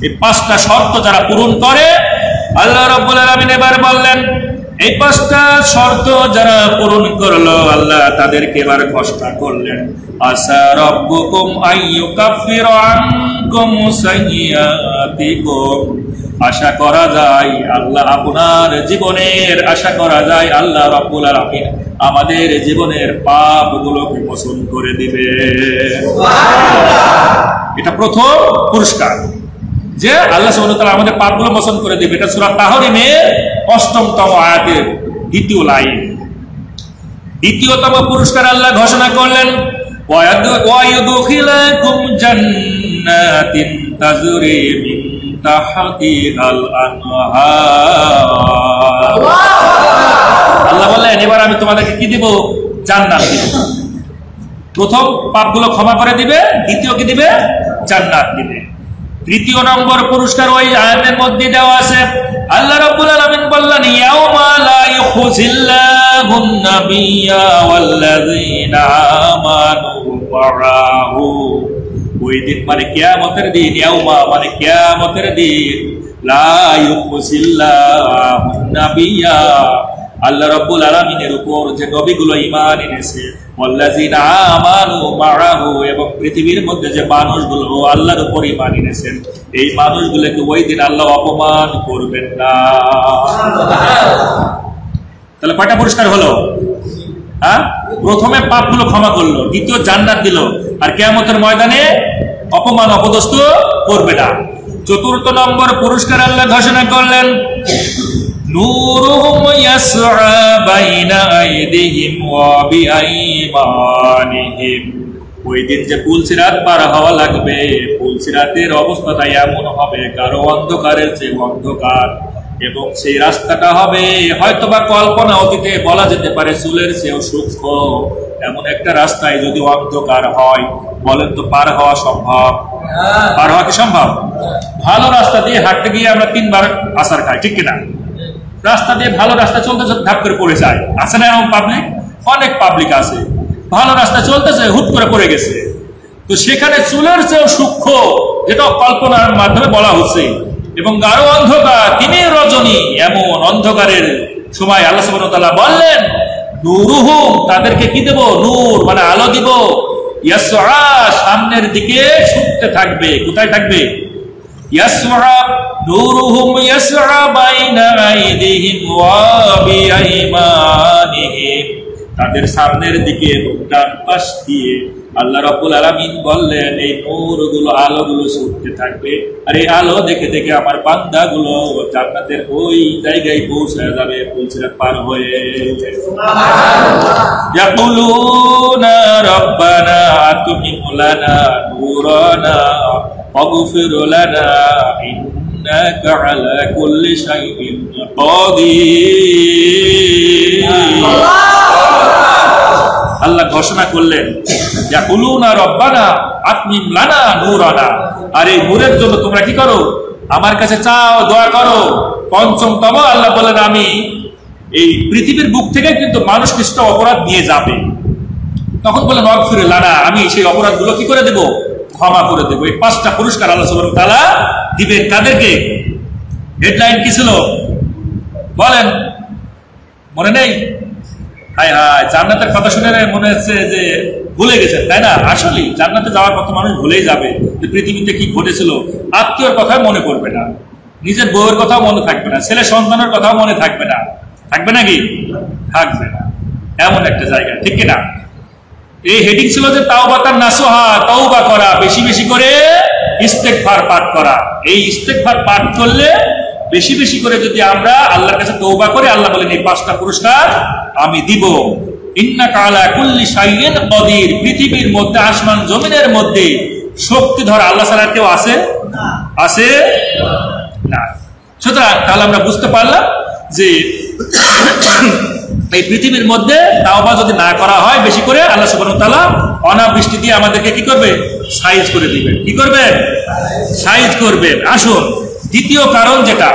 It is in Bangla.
এই 5টা শর্ত যারা পূরণ করে, আল্লাহ রাব্বুল আলামিন এবার বললেন এই 5টা শর্ত যারা পূরণ করলো আল্লাহ তাদেরকে এবার ঘোষণা করলেন আসা রাব্বুকুম আইয়ুকাফিরা আনকুম সাইয়্যাতিকুম। আশা করা যায় আল্লাহ আপনার জীবনের, আশা করা যায় আল্লাহ রাব্বুল আলামিন আমাদের জীবনের পাপগুলোকে মোচন করে দিবে। এটা প্রথম পুরস্কার যে আল্লাহ সুবহানাহু ওয়া তাআলা আমাদের পাপগুলো মোচন করে দিবে। এটা সূরা তাহরিমের 8তম আয়াতের 2য় লাইন। দ্বিতীয়তম পুরস্কার আল্লাহ ঘোষণা করলেন ওয়ায়ুদখিলাকুম জান্নাতিন তাজরি মিন তাহতিহাল আনহার। আল্লাহ বললেন এবার আমি তোমাদেরকে কি দিব? জান্নাত দিব। প্রথম পাপগুলো ক্ষমা করে দিবে, দ্বিতীয় কি দিবে? জান্নাত দিবে। তৃতীয় নম্বর পুরস্কার ওই আয়াতের মধ্যে দেওয়া আছে। আল্লাহ রাব্বুল আলামিন বললেন ইয়াউমা লা ইউখজিল্লাহুন নাবিয়্যা ওয়াল্লাযীনা আমানু মা'আহু। ওই দিন মানে কিয়ামতের দিন, ইয়াউমা মানে কিয়ামতের দিন, লা ইউখজিল্লাহুন নাবিয়্যা আল্লাহ রাব্বুল আলামিনের উপর যে নবীগুলো ঈমান এনেছে, ওয়াল্লাযীনা আমানু মা'আহু এবং পৃথিবীর মধ্যে যে মানুষগুলো আল্লাহর উপর ঈমান এনেছেন এই মানুষগুলোকে ওই দিন আল্লাহ অপমান করবেন না। তাহলে কয়টা পুরস্কার হলো? প্রথমে পাপগুলো ক্ষমা করলো, দ্বিতীয় জান্নাত দিল, আর কিয়ামতের ময়দানে অপমান অপদস্থ করবে না। চতুর্থ নম্বর পুরস্কার আল্লাহ ঘোষণা করলেন নূরুহুম ইয়াসআ বাইনা আইদিহিম ওয়া বিআইমানিহিম। ওই দিন যে পুলসিরাত পার হওয়া লাগবে, পুলসিরাতের অবস্থাটা এমন হবে কারো অন্ধকারের চেয়ে অন্ধকার, এবং সেই রাস্তাটা হবে হয়তোবা কল্পনা অতীতে বলা যেতে পারে চুলের চেয়েও সূক্ষ্ম। এমন একটা রাস্তায় যদি অন্ধকার হয় বলেন তো পার হওয়া সম্ভব? পার হওয়া কি সম্ভব? ভালো রাস্তা দিয়ে হাঁটতে গিয়ে আমরা 3বার আছার খাই, ঠিক কিনা? রাস্তা দিয়ে ভালো রাস্তা চলতে ধাপ করে পড়ে যায়, আছে না এমন পাবলিক? অনেক পাবলিক আছে, ভালো রাস্তা চলতেছে হুট করে পড়ে গেছে। তো সেখানে চুলের চেয়েও সূক্ষ্ম, যেটা কল্পনার মাধ্যমে বলা হচ্ছে, এবং গাঢ় অন্ধকার দিনের রজনী, এমন অন্ধকারের সময় আল্লাহ সুবহানাহু ওয়া তাআলা বললেন নূরুহুম তাদেরকে কি দেব? নূর মানে আলো দিব। ইয়াসআ সামনের দিকে ছুটতে থাকবে। কোথায় থাকবে? ইয়াসআ নূরুহুম ইয়াসআ বাইনা আইদিহিম ওয়া বিআইমানিহিম। তাদের সামনের দিকে ডান পাশ দিয়ে আল্লাহ রাব্বুল আলামিন বললেন এই নূরগুলো আলোগুলো ছুটতে থাকবে, আর এই আলো দেখে দেখে আমার বান্দাগুলো জান্নাতের ওই জায়গায় পৌঁছে যাবে পুলসিরাত পার হয়ে। সুবহানাল্লাহ। ইয়াকুলুনা রাব্বানা আতমিম লানা নূরানা ওয়াগফির লানা ইন্নাকা আলা কুল্লি শাইইন কাদির। আল্লাহ ঘোষণা করলেন ইয়াকুলুনা রাব্বানা আতমিম লানা নূরানা, আর এই নূরের জন্য তোমরা কি করো? আমার কাছে চাও, দোয়া করো। পঞ্চমতম আল্লাহ বলেন আমি এই পৃথিবীর বুক থেকে কিন্তু মানুষ কিছু অপরাধ নিয়ে যাবে, তখন বলেন ওয়াগফির লানা, আমি সেই অপরাধগুলো কি করে দেব? ক্ষমা করে দেব। এই 5টা পুরস্কার আল্লাহ সুবহানাহু ওয়া তাআলা দিবেন তাদেরকে। হেডলাইন কি ছিল বলেন? মনে নেই? হায় হায়, জান্নাতের কথা শুনে মনে হচ্ছে যে ভুলে গেছেন, তাই না? আসলে জান্নাতে যাওয়ার কথা মানুষ ভুলেই যাবে যে পৃথিবীতে কি ঘটেছিল। আত্মীয়র কথা মনে পড়বে না, নিজের বউয়ের কথাও মনে থাকবে না, ছেলে সন্তানের কথাও মনে থাকবে না। থাকবে নাকি? থাকবে না। এমন একটা জায়গা, ঠিক কিনা? এই হেডিং ছিল যে তাওবাতান নাসুহা, তওবা করা, বেশি বেশি করে ইস্তেগফার পাঠ করা। এই ইস্তেগফার পাঠ করলে বেশি বেশি করে যদি আমরা আল্লাহর কাছে তওবা করি, আল্লাহ বলেন এই 5টা পুরস্কার আমি দিব। ইন্নাকা আলা কুল্লি শাইইন কাদির। পৃথিবীর মধ্যে আসমান জমিনের মধ্যে শক্তিধর আল্লাহ ছাড়া কেউ আছে? আছে না। সুতরাং তাহলে আমরা বুঝতে পারলাম যে এই পৃথিবীর মধ্যে তাওবা যদি না করা হয় বেশি করে, আল্লাহ সুবহানাহু ওয়া তাআলা অনাবৃষ্টি দিয়ে আমাদেরকে কি করবে? সাইজ করে দিবেন। কি করবেন? সাইজ করবেন। আসুন দ্বিতীয় কারণ যেটা